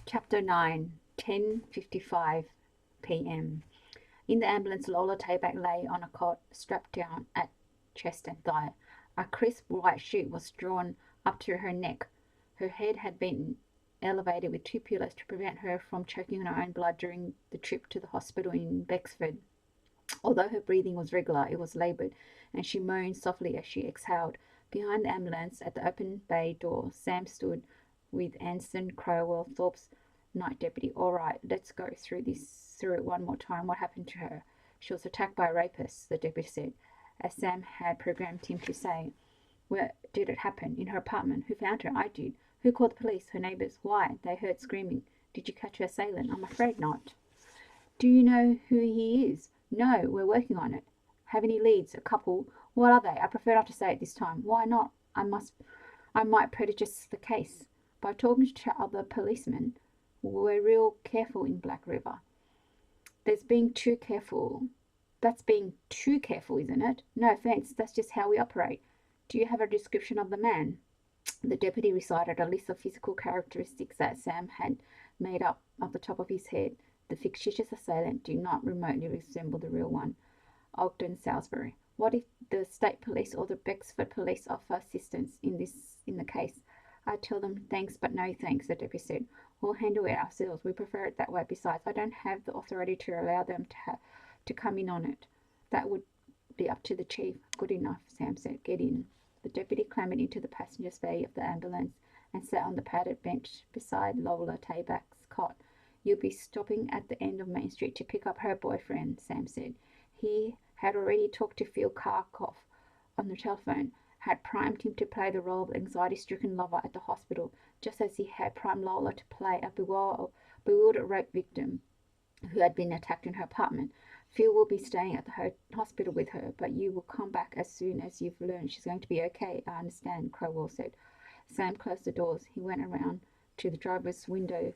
Chapter 9, 10:55 p.m. In the ambulance, Lola Tabak lay on a cot, strapped down at chest and thigh. A crisp white sheet was drawn up to her neck. Her head had been elevated with two pillows to prevent her from choking on her own blood during the trip to the hospital in Bexford. Although her breathing was regular, it was laboured, and she moaned softly as she exhaled. Behind the ambulance, at the open bay door, Sam stood with Anson Crowell, Thorpe's night deputy. "All right, let's go through it one more time. What happened to her?" "She was attacked by a rapist," the deputy said, as Sam had programmed him to say. "Where did it happen?" "In her apartment." "Who found her?" "I did." "Who called the police?" "Her neighbours." "Why?" "They heard screaming." "Did you catch her assailant?" "I'm afraid not." "Do you know who he is?" "No, we're working on it." "Have any leads?" "A couple." "What are they?" "I prefer not to say it this time." "Why not?" I might prejudice the case." "By talking to other policemen. We're real careful in Black River." "There's being too careful. That's being too careful, isn't it?" "No offence, that's just how we operate." "Do you have a description of the man?" The deputy recited a list of physical characteristics that Sam had made up off the top of his head. The fictitious assailant did not remotely resemble the real one. Ogden Salisbury. "What if the state police or the Bexford police offer assistance in the case?" "I tell them thanks, but no thanks," the deputy said. "We'll handle it ourselves. We prefer it that way. Besides, I don't have the authority to allow them to come in on it. That would be up to the chief." "Good enough," Sam said. "Get in." The deputy clambered into the passenger's bay of the ambulance and sat on the padded bench beside Lola Tabak's cot. "You'll be stopping at the end of Main Street to pick up her boyfriend," Sam said. He had already talked to Phil Karkoff on the telephone, had primed him to play the role of the anxiety-stricken lover at the hospital, just as he had primed Lola to play a bewildered rape victim who had been attacked in her apartment. "Phil will be staying at the hospital with her, but you will come back as soon as you've learned she's going to be okay." "I understand," Crowell said. Sam closed the doors. He went around to the driver's window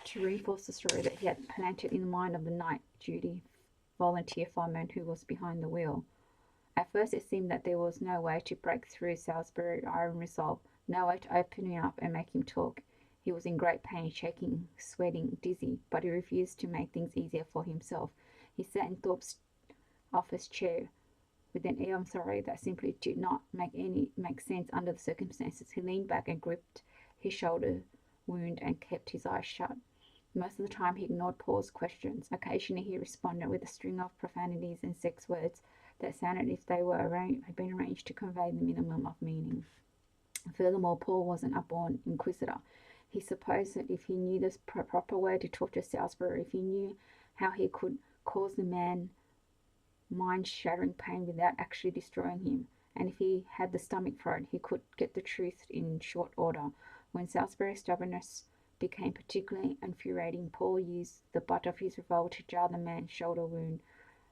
to reinforce the story that he had planted in the mind of the night duty volunteer fireman who was behind the wheel. At first it seemed that there was no way to break through Salisbury's iron resolve, no way to open him up and make him talk. He was in great pain, shaking, sweating, dizzy, but he refused to make things easier for himself. He sat in Thorpe's office chair with an air of sorrow that simply did not make sense under the circumstances. He leaned back and gripped his shoulder wound and kept his eyes shut. Most of the time he ignored Paul's questions. Occasionally he responded with a string of profanities and sex words that sounded as if they had been arranged to convey the minimum of meaning. Furthermore, Paul wasn't a born inquisitor. He supposed that if he knew the proper way to torture Salisbury, if he knew how he could cause the man mind-shattering pain without actually destroying him, and if he had the stomach for it, he could get the truth in short order. When Salisbury's stubbornness became particularly infuriating, Paul used the butt of his revolver to jar the man's shoulder wound.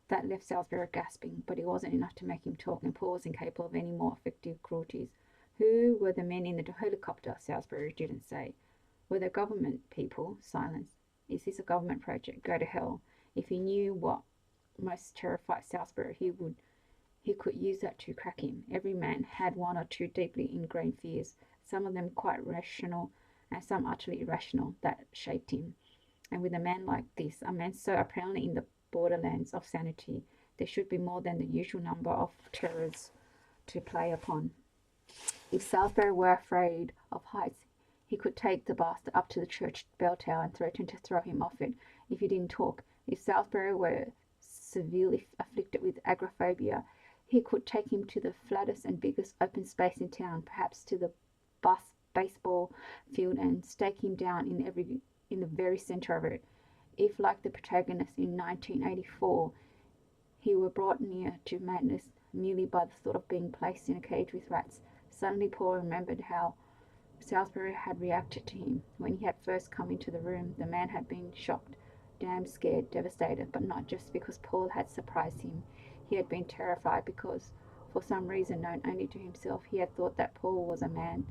That left Salisbury gasping, but it wasn't enough to make him talk, and Paul was incapable of any more effective cruelties. "Who were the men in the helicopter?" Salisbury didn't say. "Were they government people?" Silence. "Is this a government project?" "Go to hell." If he knew what most terrified Salisbury, he could use that to crack him. Every man had one or two deeply ingrained fears, some of them quite rational and some utterly irrational, that shaped him. And with a man like this, a man so apparently in the borderlands of sanity, there should be more than the usual number of terrors to play upon. If Salisbury were afraid of heights, he could take the bastard up to the church bell tower and threaten to throw him off it if he didn't talk. If Salisbury were severely afflicted with agoraphobia, he could take him to the flattest and biggest open space in town, perhaps to the baseball field, and stake him down in the very centre of it. If, like the protagonist in 1984, he were brought near to madness merely by the thought of being placed in a cage with rats. Suddenly Paul remembered how Salisbury had reacted to him. When he had first come into the room, the man had been shocked, damned, scared, devastated, but not just because Paul had surprised him. He had been terrified because, for some reason known only to himself, he had thought that Paul was a man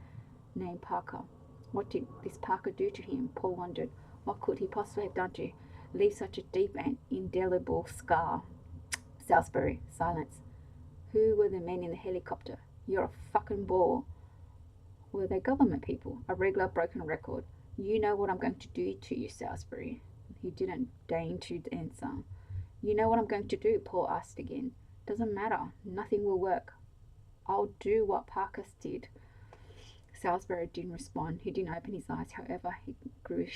named Parker. What did this Parker do to him? Paul wondered. What could he possibly have done to leave such a deep and indelible scar? Salisbury. Silence. "Who were the men in the helicopter?" "You're a fucking bore." "Were they government people?" "A regular broken record." You know what I'm going to do to you, Salisbury. He didn't deign to answer. You know what I'm going to do, Paul asked again. Doesn't matter. Nothing will work. I'll do what Parker did. Salisbury didn't respond. He didn't open his eyes. However, he grew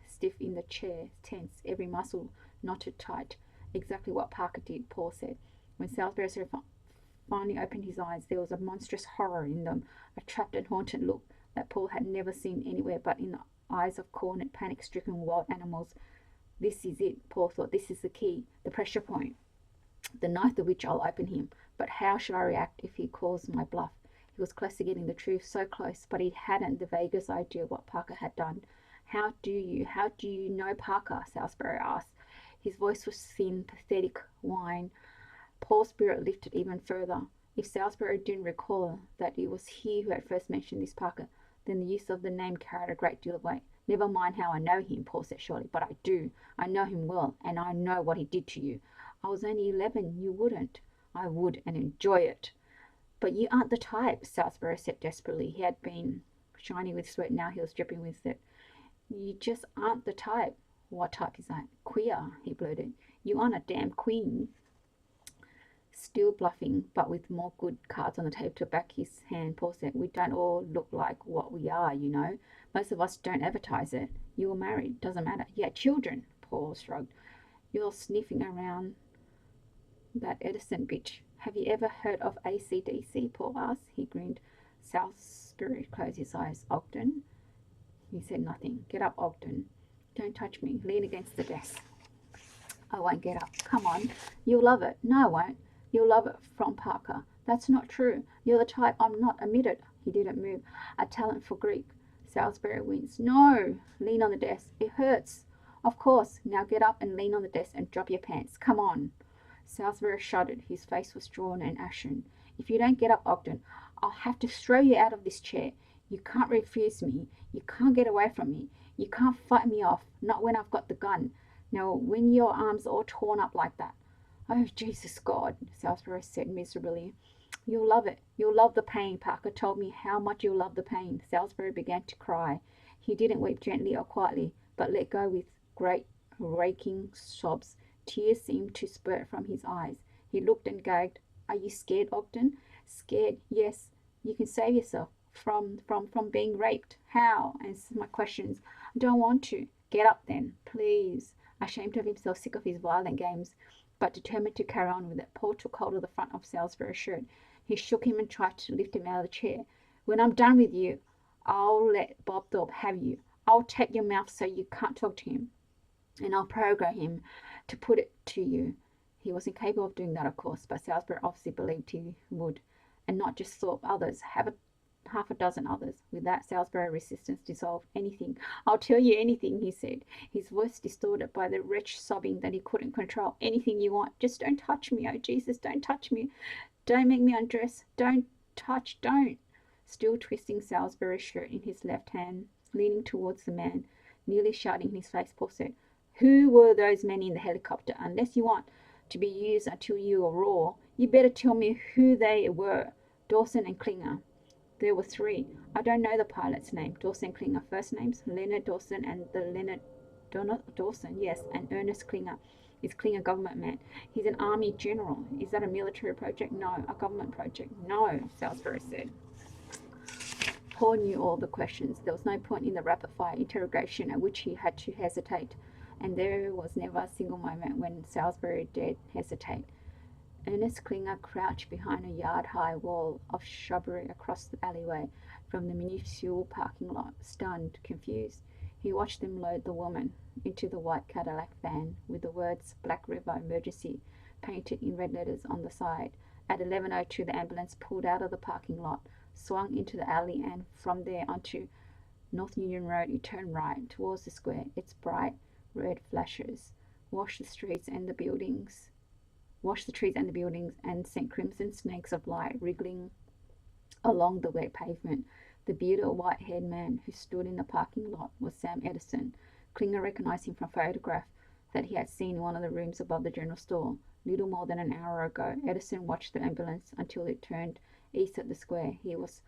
stiff in the chair, tense, every muscle knotted tight. Exactly what Parker did, Paul said. When Salisbury finally opened his eyes, there was a monstrous horror in them, a trapped and haunted look that Paul had never seen anywhere but in the eyes of cornered, panic-stricken wild animals. This is it, Paul thought. This is the key, the pressure point, the knife through which I'll open him. But how should I react if he calls my bluff? He was close to getting the truth, so close, but he hadn't the vaguest idea what Parker had done. How do you know Parker? Salisbury asked. His voice was thin, pathetic whine. Paul's spirit lifted even further. If Salisbury didn't recall that it was he who had first mentioned this Parker, then the use of the name carried a great deal of weight. Never mind how I know him, Paul said shortly, but I do. I know him well, and I know what he did to you. I was only 11. You wouldn't. I would, and enjoy it. But you aren't the type, Salisbury said desperately. He had been shiny with sweat, now he was dripping with it. You just aren't the type. What type is that? Queer, he blurted. You aren't a damn queen. Still bluffing, but with more good cards on the table to back his hand, Paul said, we don't all look like what we are, you know. Most of us don't advertise it. You were married. Doesn't matter. You had children, Paul shrugged. You're sniffing around that Edison bitch. Have you ever heard of AC/DC? Paul asked. He grinned. Salisbury closed his eyes. Ogden? He said nothing. Get up, Ogden. Don't touch me. Lean against the desk. I won't get up. Come on. You'll love it. No, I won't. You'll love it from Parker. That's not true. You're the type I'm not. Admitted. He didn't move. A talent for Greek. Salisbury winced. No. Lean on the desk. It hurts. Of course. Now get up and lean on the desk and drop your pants. Come on. Salisbury shuddered. His face was drawn and ashen. If you don't get up, Ogden, I'll have to throw you out of this chair. You can't refuse me. You can't get away from me. You can't fight me off. Not when I've got the gun. Now, when your arm's all torn up like that. Oh, Jesus God, Salisbury said miserably. You'll love it. You'll love the pain. Parker told me how much you'll love the pain. Salisbury began to cry. He didn't weep gently or quietly, but let go with great raking sobs. Tears seemed to spurt from his eyes. He looked and gagged. Are you scared, Ogden? Scared? Yes. You can save yourself from being raped. How? Answer my questions. I don't want to. Get up then, please. Ashamed of himself, sick of his violent games, but determined to carry on with it, Paul took hold of the front of Salisbury's shirt. He shook him and tried to lift him out of the chair. When I'm done with you, I'll let Bob Thorpe have you. I'll tape your mouth so you can't talk to him, and I'll program him to put it to you. He was incapable of doing that, of course, but Salisbury obviously believed he would, and not just Thorpe, others, half a dozen others. With that, Salisbury's resistance dissolved. Anything. I'll tell you anything, he said, his voice distorted by the wretched sobbing that he couldn't control. Anything you want. Just don't touch me. Oh, Jesus, don't touch me. Don't make me undress. Don't touch. Don't. Still twisting Salisbury's shirt in his left hand, leaning towards the man, nearly shouting in his face, Paul said, who were those men in the helicopter? Unless you want to be used until you are raw, you better tell me who they were. Dawson and Klinger. There were three. I don't know the pilot's name. Dawson Klinger. First names? Leonard Dawson and the Leonard Dawson, yes, and Ernest Klinger. Is Klinger a government man? He's an army general. Is that a military project? No. A government project? No, Salisbury said. Paul knew all the questions. There was no point in the rapid-fire interrogation at which he had to hesitate, and there was never a single moment when Salisbury dared hesitate. Ernest Klinger crouched behind a yard-high wall of shrubbery across the alleyway from the municipal parking lot, stunned, confused. He watched them load the woman into the white Cadillac van with the words Black River Emergency painted in red letters on the side. At 11:02, the ambulance pulled out of the parking lot, swung into the alley, and from there onto North Union Road, it turned right towards the square. Its bright red flashes washed the trees and the buildings, and sent crimson snakes of light wriggling along the wet pavement. The bearded white-haired man who stood in the parking lot was Sam Edison. Klinger recognized him from a photograph that he had seen in one of the rooms above the general store. Little more than an hour ago, Edison watched the ambulance until it turned east at the square. He was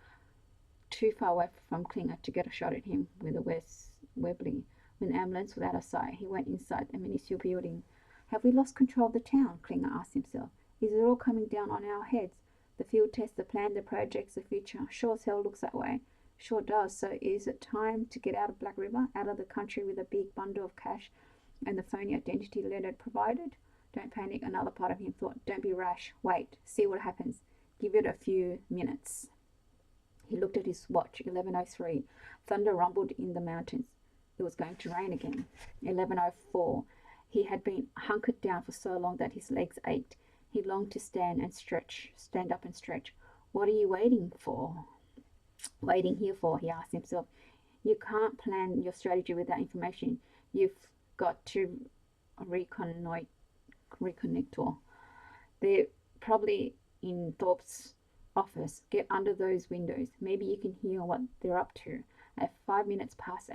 too far away from Klinger to get a shot at him where uncontrollably. When the ambulance was out of sight, he went inside the municipal building. Have we lost control of the town? Klinger asked himself. Is it all coming down on our heads? The field test, the plan, the projects, the future. Sure as hell looks that way. Sure does. So is it time to get out of Black River, out of the country with a big bundle of cash and the phony identity Leonard provided? Don't panic, another part of him thought. Don't be rash. Wait. See what happens. Give it a few minutes. He looked at his watch. 11:03. Thunder rumbled in the mountains. It was going to rain again. 11:04. He had been hunkered down for so long that his legs ached. He longed to stand up and stretch. What are you waiting for? Waiting here for, he asked himself. You can't plan your strategy without information. You've got to reconnoiter. They're probably in Thorpe's office. Get under those windows. Maybe you can hear what they're up to. At 5 minutes past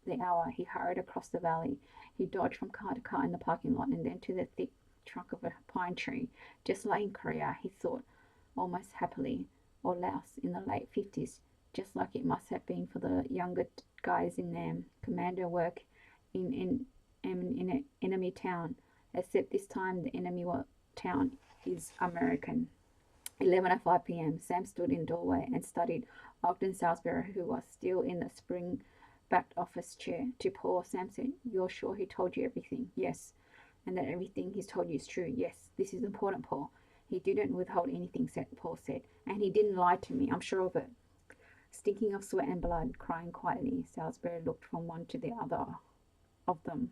the hour, he hurried across the valley. He dodged from car to car in the parking lot and then to the thick trunk of a pine tree. Just like in Korea, he thought, almost happily, or Laos in the late 50s, just like it must have been for the younger guys in them. Commando work in an enemy town, except this time the enemy town is American. 11:05 p.m. Sam stood in the doorway and studied Ogden Salisbury, who was still in the spring-backed office chair. To Paul, Sam said, "You're sure he told you everything?" "Yes." "And that everything he's told you is true?" "Yes." "This is important, Paul." "He didn't withhold anything," Paul said. "And he didn't lie to me. I'm sure of it." Stinking of sweat and blood, crying quietly, Salisbury looked from one to the other of them.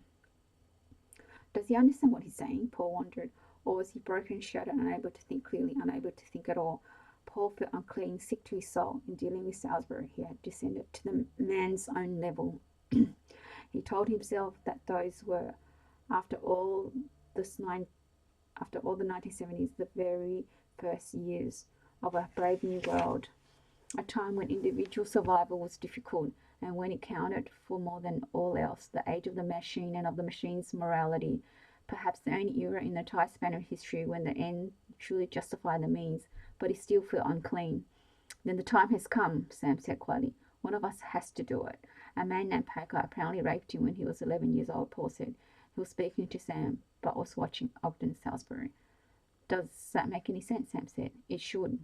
Does he understand what he's saying? Paul wondered. Or was he broken, shattered, unable to think clearly, unable to think at all? Paul felt unclean, sick to his soul. In dealing with Salisbury, he had descended to the man's own level. He told himself that those were, after all the 1970s, the very first years of a brave new world, a time when individual survival was difficult, and when it counted for more than all else, the age of the machine and of the machine's morality. Perhaps the only era in the entire span of history when the end truly justified the means, but he still felt unclean. "Then the time has come," Sam said quietly. "One of us has to do it. A man named Packer apparently raped him when he was 11 years old," Paul said. He was speaking to Sam, but was watching Ogden Salisbury. "Does that make any sense?" Sam said. "It should."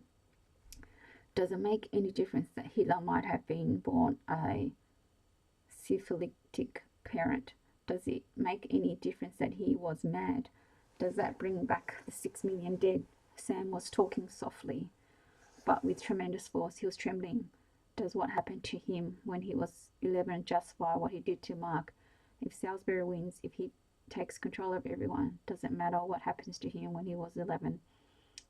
"Does it make any difference that Hitler might have been born a syphilitic parent? Does it make any difference that he was mad? Does that bring back the 6 million dead?" Sam was talking softly, but with tremendous force. He was trembling. "Does what happened to him when he was 11 justify what he did to Mark? If Salisbury wins, if he takes control of everyone, does it matter what happens to him when he was 11?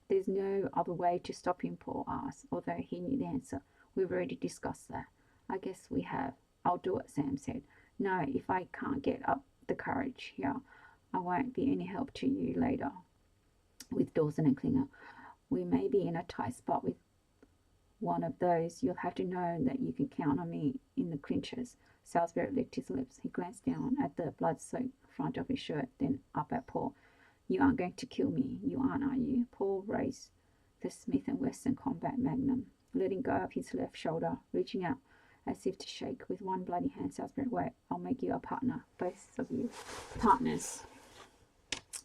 "There's no other way to stop him," Paul asked, although he knew the answer. "We've already discussed that." "I guess we have." "I'll do it," Sam said. "No, if I can't get up the courage here, I won't be any help to you later." With Dawson and Klinger, "We may be in a tight spot with one of those. You'll have to know that you can count on me in the clinches." Salisbury licked his lips. He glanced down at the blood-soaked front of his shirt, then up at Paul. "You aren't going to kill me. You aren't, are you?" Paul raised the Smith & Wesson Combat Magnum, letting go of his left shoulder, reaching out as if to shake with one bloody hand. Salisbury, "Wait, I'll make you a partner. Both of you partners."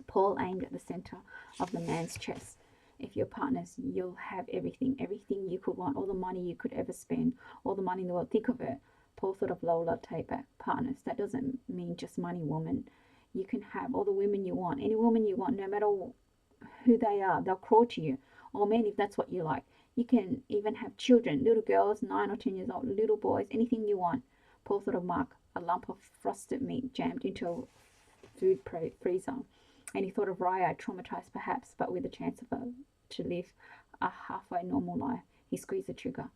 Paul aimed at the center of the man's chest. "If you're partners, you'll have everything you could want, all the money you could ever spend, all the money in the world. Think of it." Paul thought of Lola Tabak. "Partners, that doesn't mean just money, woman. You can have all the women you want, any woman you want, no matter who they are. They'll crawl to you. Or men, if that's what you like. You can even have children, little girls, 9 or 10 years old, little boys, anything you want." Paul thought of Mark, a lump of frosted meat jammed into a food freezer. And he thought of Raya, traumatized perhaps, but with a chance to live a halfway normal life. He squeezed the trigger.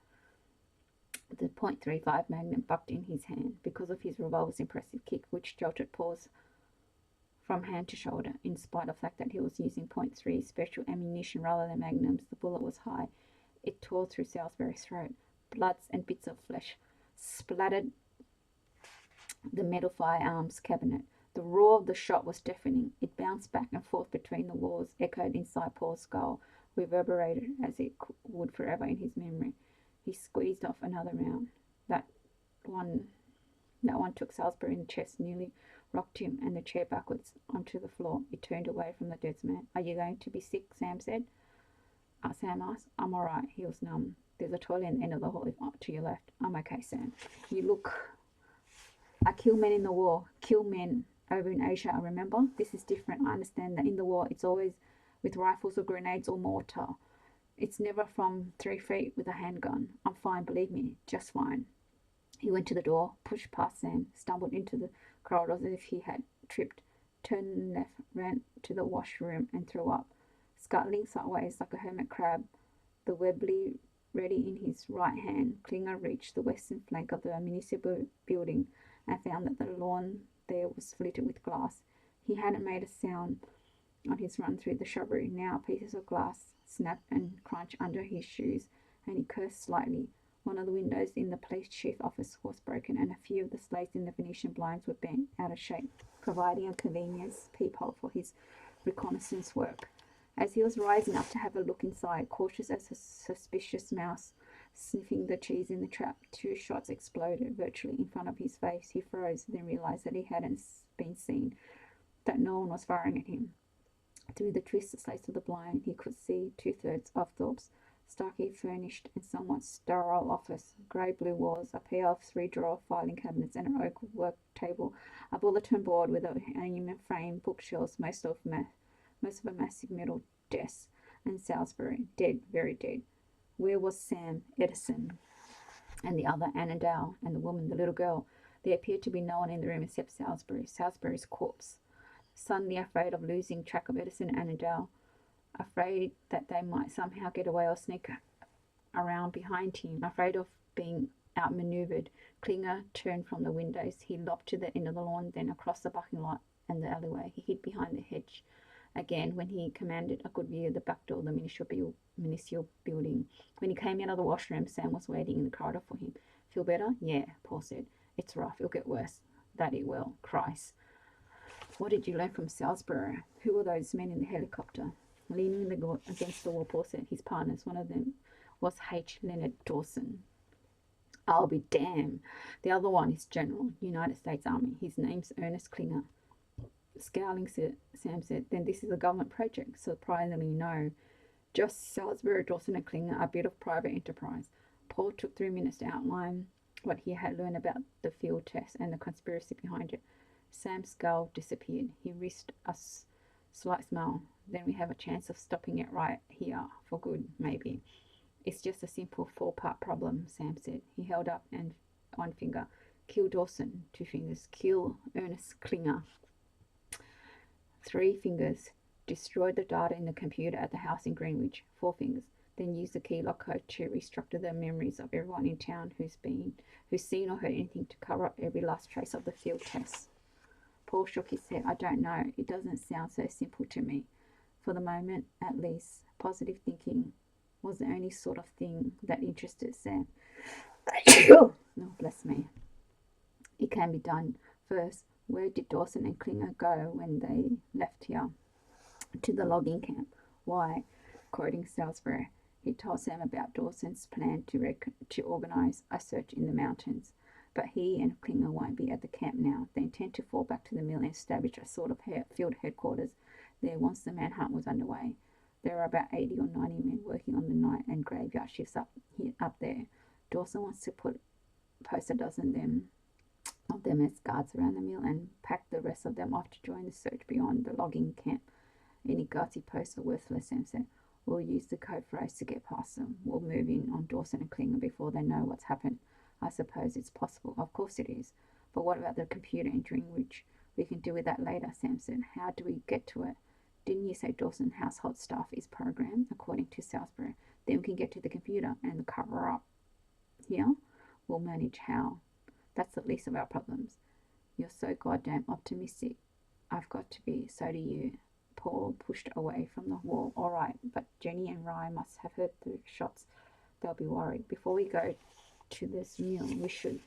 The .35 Magnum bucked in his hand because of his revolver's impressive kick, which jolted Paul's from hand to shoulder. In spite of the fact that he was using .3 special ammunition rather than magnums, the bullet was high. It tore through Salisbury's throat. Bloods and bits of flesh splattered the metal firearms cabinet. The roar of the shot was deafening. It bounced back and forth between the walls, echoed inside Paul's skull, reverberated as it would forever in his memory. He squeezed off another round. That one That one took Salisbury in the chest, nearly rocked him and the chair backwards onto the floor. He turned away from the dead man. Are you going to be sick? Sam said. Sam asked. I'm all right. He was numb. There's a toilet in the end of the hall to your left. I'm okay, Sam. You look. I kill men in the war. Kill men over in Asia, I remember. This is different. I understand that in the war it's always with rifles or grenades or mortar. It's never from 3 feet with a handgun. I'm fine, believe me, just fine. He went to the door, pushed past Sam, stumbled into the corridor as if he had tripped, turned left, ran to the washroom and threw up, scuttling sideways like a hermit crab, the Webley ready in his right hand. Klinger reached the western flank of the municipal building and found that the lawn there was fluted with glass. He hadn't made a sound on his run through the shrubbery. Now pieces of glass snap and crunch under his shoes, and he cursed slightly. One of the windows in the police chief office was broken, and a few of the slates in the Venetian blinds were bent out of shape, providing a convenient peephole for his reconnaissance work. As he was rising up to have a look inside, cautious as a suspicious mouse sniffing the cheese in the trap, 2 shots exploded virtually in front of his face. He froze, then realized that he hadn't been seen, that no one was firing at him. Through the twisted slates of the blind, he could see 2/3 of Thorpe's starkly furnished and somewhat sterile office. Grey-blue walls, a pair of 3-drawer filing cabinets, and an oak work table, a bulletin board with an aluminium frame, bookshelves, most of a massive metal desk, and Salisbury, dead, very dead. Where was Sam, Edison, and the other, Annandale, and the woman, the little girl? There appeared to be no one in the room except Salisbury, Salisbury's corpse. Suddenly afraid of losing track of Edison and Annandale, afraid that they might somehow get away or sneak around behind him, afraid of being outmaneuvered, Klinger turned from the windows. He lopped to the end of the lawn, then across the parking lot and the alleyway. He hid behind the hedge again when he commanded a good view of the back door of the municipal building. When he came out of the washroom, Sam was waiting in the corridor for him. Feel better? Yeah, Paul said. It's rough. It'll get worse. That it will. Christ. What did you learn from Salisbury? Who were those men in the helicopter? Leaning against the wall, Paul said. His partners. One of them was H. Leonard Dawson. I'll be damned. The other one is General, United States Army. His name's Ernest Klinger. Scowling, Sam said. Then this is a government project. Surprisingly, no. Just Salisbury, Dawson and Klinger, a bit of private enterprise. Paul took 3 minutes to outline what he had learned about the field test and the conspiracy behind it. Sam's skull disappeared. He risked a slight smile. Then we have a chance of stopping it right here, for good, maybe. It's just a simple 4-part problem, Sam said. He held up one finger. Kill Dawson, 2 fingers. Kill Ernest Klinger, 3 fingers. Destroy the data in the computer at the house in Greenwich, 4 fingers. Then use the key lock code to restructure the memories of everyone in town who's seen or heard anything to cover up every last trace of the field test. Paul shook his head. I don't know. It doesn't sound so simple to me. For the moment, at least, positive thinking was the only sort of thing that interested Sam. Oh, bless me. It can be done. First, where did Dawson and Klinger go when they left here? To the logging camp. Why? Quoting Salisbury, he told Sam about Dawson's plan to organize a search in the mountains. But he and Klinger won't be at the camp now. They intend to fall back to the mill and establish a sort of field headquarters there once the manhunt was underway. There are about 80 or 90 men working on the night and graveyard shifts up there. Dawson wants to post a dozen of them as guards around the mill and pack the rest of them off to join the search beyond the logging camp. Any guardsy posts are worthless, Sam said. We'll use the code phrase to get past them. We'll move in on Dawson and Klinger before they know what's happened. I suppose it's possible. Of course it is. But what about the computer entering, which we can deal with that later, Sam said. How do we get to it? Didn't you say Dawson household staff is programmed, according to Salisbury? Then we can get to the computer and the cover-up. Here, we'll manage how. That's the least of our problems. You're so goddamn optimistic. I've got to be. So do you. Paul pushed away from the wall. All right, but Jenny and Ryan must have heard the shots. They'll be worried. Before we go to this meal, we should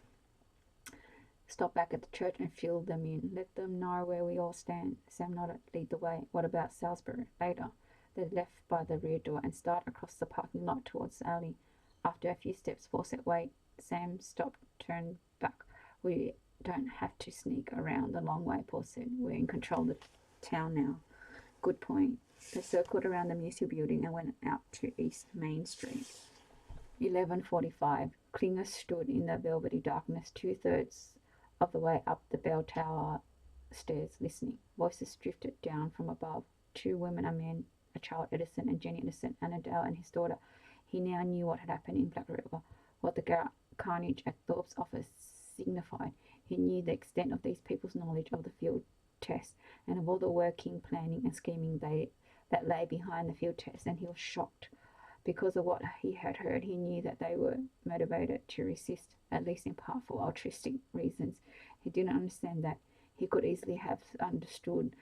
stop back at the church and fill them in. Let them know where we all stand. Sam nodded. Lead the way. What about Salisbury? Later. They left by the rear door and started across the parking lot towards the alley. After a few steps, Paul said, wait. Sam stopped, turned back. We don't have to sneak around the long way, Paul said. We're in control of the town now. Good point. They circled around the museum building and went out to East Main Street. 11:45. Klinger stood in the velvety darkness, 2/3 of the way up the bell tower stairs, listening. Voices drifted down from above. Two women, a man, a child, Edison and Jenny Edison, Annandale and his daughter. He now knew what had happened in Black River, what the carnage at Thorpe's office signified. He knew the extent of these people's knowledge of the field test and of all the working, planning, and scheming that lay behind the field test, and he was shocked. Because of what he had heard, he knew that they were motivated to resist, at least in part for altruistic reasons. He didn't understand that. He could easily have understood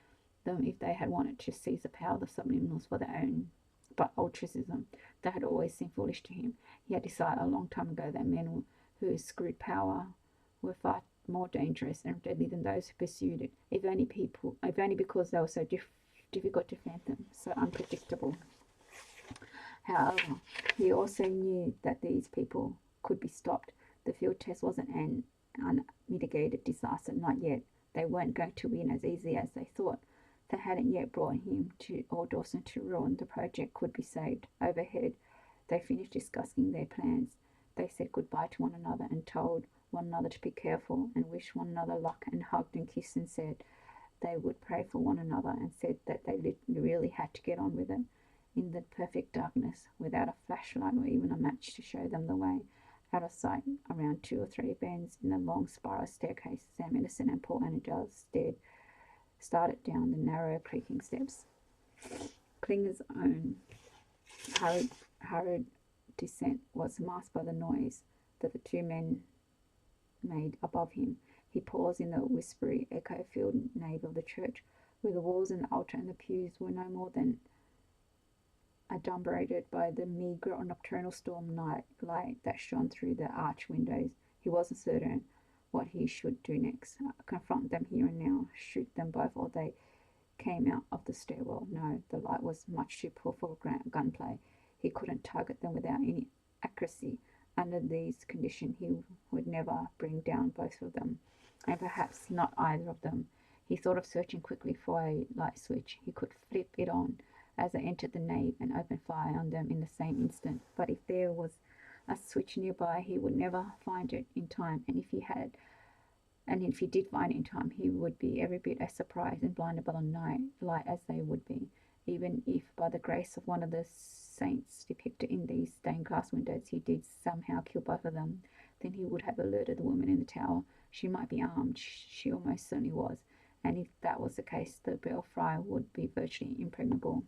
them if they had wanted to seize the power of the subliminals for their own. But altruism, that had always seemed foolish to him. He had decided a long time ago that men who screwed power were far more dangerous and deadly than those who pursued it, if only because they were so difficult to fathom, so unpredictable. However, he also knew that these people could be stopped. The field test wasn't an unmitigated disaster, not yet. They weren't going to win as easily as they thought. They hadn't yet brought him to or Dawson to ruin. The project could be saved. Overhead, they finished discussing their plans. They said goodbye to one another and told one another to be careful and wished one another luck and hugged and kissed and said they would pray for one another and said that they really had to get on with it. In the perfect darkness, without a flashlight or even a match to show them the way, out of sight, around 2 or 3 bends in the long spiral staircase, Sam Edison and Paul Annandale started down the narrow, creaking steps. Klinger's own hurried descent was masked by the noise that the two men made above him. He paused in the whispery, echo-filled nave of the church, where the walls and the altar and the pews were no more than adumbrated by the meagre nocturnal storm night light that shone through the arch windows. He wasn't certain what he should do next. Confront them here and now, shoot them both, or they came out of the stairwell. No, the light was much too poor for gunplay. He couldn't target them without any accuracy. Under these conditions, he would never bring down both of them, and perhaps not either of them. He thought of searching quickly for a light switch. He could flip it on as they entered the nave and opened fire on them in the same instant. But if there was a switch nearby, he would never find it in time, and if he did find it in time, he would be every bit as surprised and blinded by the night light as they would be. Even if, by the grace of one of the saints depicted in these stained glass windows, he did somehow kill both of them, then he would have alerted the woman in the tower. She might be armed, she almost certainly was, and if that was the case, the belfry would be virtually impregnable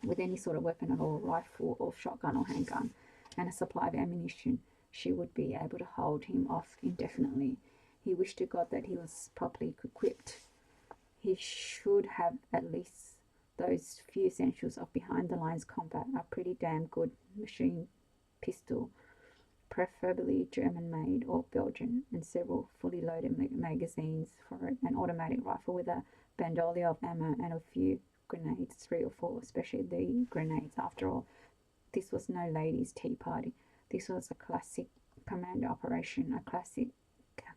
with any sort of weapon at all, rifle or shotgun or handgun, and a supply of ammunition. She would be able to hold him off indefinitely. He wished to God that he was properly equipped. He should have at least those few essentials of behind-the-lines combat: a pretty damn good machine pistol, preferably German-made or Belgian, and several fully loaded magazines for it, an automatic rifle with a bandolier of ammo, and a few grenades, 3 or 4, especially the grenades. After all, this was no ladies' tea party. This was a classic commando operation, a classic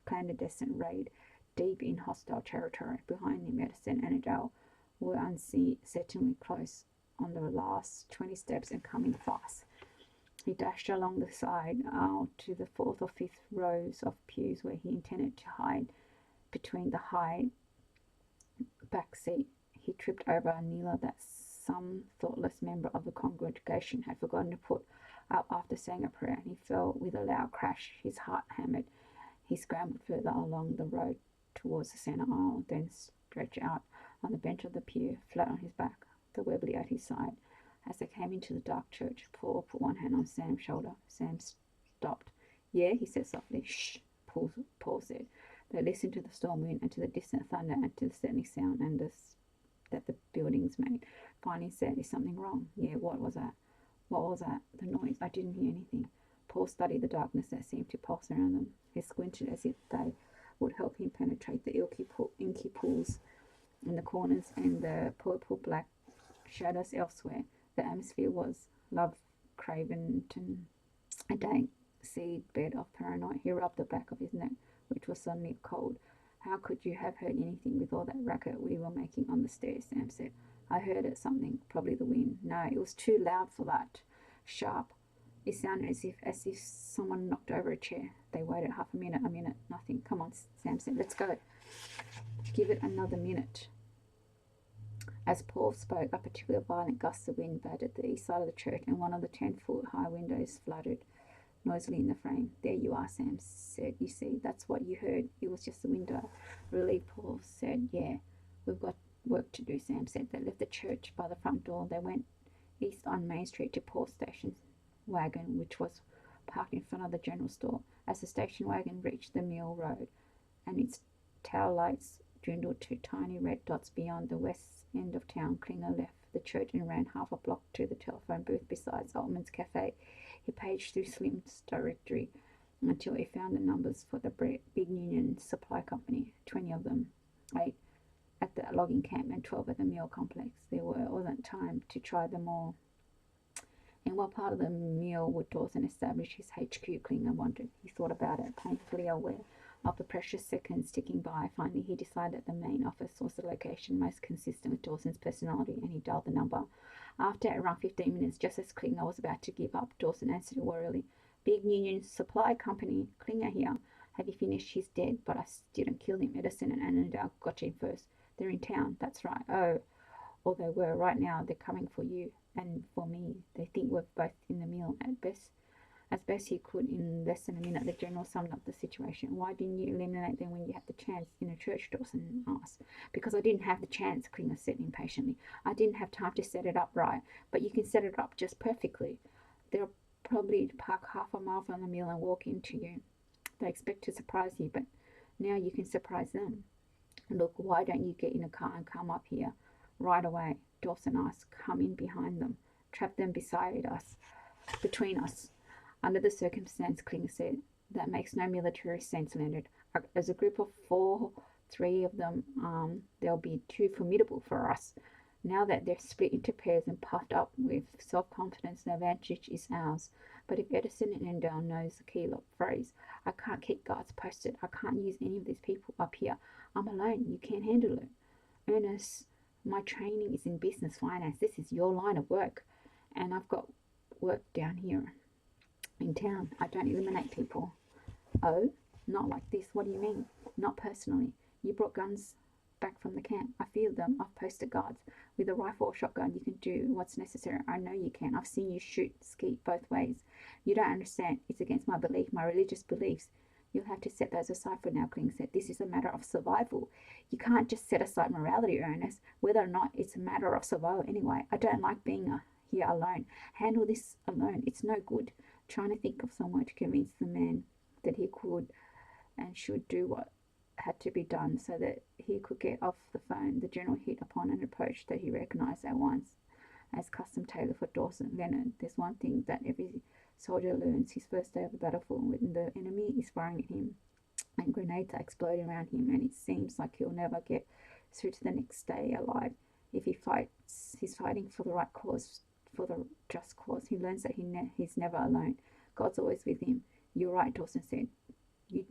clandestine raid deep in hostile territory. Behind him, Edison and Adele were uncertainly close on the last 20 steps and coming fast. He dashed along the side aisle to the 4th or 5th rows of pews where he intended to hide between the high back seat. He tripped over a kneeler that some thoughtless member of the congregation had forgotten to put up after saying a prayer, and he fell with a loud crash. His heart hammered. He scrambled further along the road towards the centre aisle, then stretched out on the bench of the pew, flat on his back, the Webley at his side. As they came into the dark church, Paul put one hand on Sam's shoulder. Sam stopped. "Yeah," he said softly. "Shh," Paul said. They listened to the storm wind and to the distant thunder and to the steady sound that the buildings made. Finally said, "Is something wrong?" "Yeah, what was that?" "What was that?" "The noise. I didn't hear anything." Paul studied the darkness that seemed to pulse around them. He squinted as if they would help him penetrate the inky pools in the corners and the purple-black shadows elsewhere. The atmosphere was love-craven, a dank seed bed of paranoia. He rubbed the back of his neck. which was suddenly cold. How could you have heard anything with all that racket we were making on the stairs? Sam said. I heard it something, probably the wind. No, it was too loud for that. Sharp. It sounded as if someone knocked over a chair. They waited half a minute, nothing. Come on, Sam said. Let's go. Give it another minute. As Paul spoke, a particularly violent gust of wind battered the east side of the church, and one of the 10-foot high windows fluttered noisily in the frame. There you are, Sam said. You see, that's what you heard. It was just the window. Relieved, Paul said. Yeah, we've got work to do, Sam said. They left the church by the front door. They went east on Main Street to Paul's station wagon, which was parked in front of the general store. As the station wagon reached the Mill Road and its tail lights dwindled to tiny red dots beyond the west end of town, Klinger left the church and ran half a block to the telephone booth beside Altman's Cafe. He paged through Slim's directory until he found the numbers for the Big Union Supply Company, 20 of them, 8 at the logging camp and 12 at the mill complex. There wasn't time to try them all. In what part of the mill would Dawson establish his HQ? Klinger wondered. He thought about it, painfully aware of the precious seconds ticking by. Finally, he decided that the main office was the location most consistent with Dawson's personality, and he dialed the number. After around 15 minutes, just as Klinger was about to give up, Dawson answered warily. Big Union Supply Company, Klinger here. Have you finished? He's dead, but I didn't kill him. Edison and Annandale got you in first. They're in town, that's right. Oh, or they were. Right now, they're coming for you and for me. They think we're both in the mill at best. As best he could, in less than a minute, the general summed up the situation. Why didn't you eliminate them when you had the chance in a church? Dawson asked. Because I didn't have the chance, Klinger said impatiently. I didn't have time to set it up right, but you can set it up just perfectly. They'll probably park half a mile from the mill and walk into you. They expect to surprise you, but now you can surprise them. Look, why don't you get in a car and come up here right away? Dawson asked. Come in behind them. Trap them beside us. Between us. Under the circumstance, Klinger said, that makes no military sense, Leonard. As a group of 4, 3 of them, they'll be too formidable for us. Now that they're split into pairs and puffed up with self-confidence, the advantage is ours. But if Edison and Endell knows the key phrase, I can't keep guards posted. I can't use any of these people up here. I'm alone. You can't handle it. Ernest, my training is in business finance. This is your line of work. And I've got work down here in town. I don't eliminate people. Oh, not like this. What do you mean? Not personally. You brought guns back from the camp. I feel them. I've posted guards. With a rifle or shotgun, you can do what's necessary. I know you can. I've seen you shoot skeet both ways. You don't understand. It's against my belief, my religious beliefs. You'll have to set those aside for now, Klinger said. This is a matter of survival. You can't just set aside morality, Ernest, whether or not it's a matter of survival anyway. I don't like being here alone. Handle this alone. It's no good trying to think of some way to convince the man that he could and should do what had to be done so that he could get off the phone. The general hit upon an approach that he recognized at once as custom tailored for Dawson. Leonard, there's one thing that every soldier learns his first day of the battlefield, when the enemy is firing at him and grenades are exploding around him and it seems like he'll never get through to the next day alive. If he fights, he's fighting for the right cause, for the just cause. He learns that he's never alone. God's always with him. You're right, Dawson said. You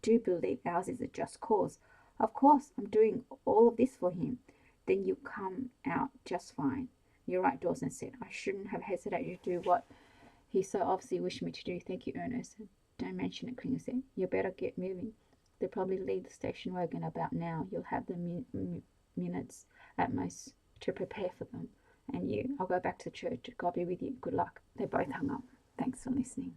do believe ours is a just cause. Of course, I'm doing all of this for him. Then you come out just fine. You're right, Dawson said. I shouldn't have hesitated to do what he so obviously wished me to do. Thank you, Ernest. Don't mention it, Klinger said. You better get moving. They'll probably leave the station wagon about now. You'll have the minutes at most to prepare for them. And you, I'll go back to the church. God be with you. Good luck. They both hung up. Thanks for listening.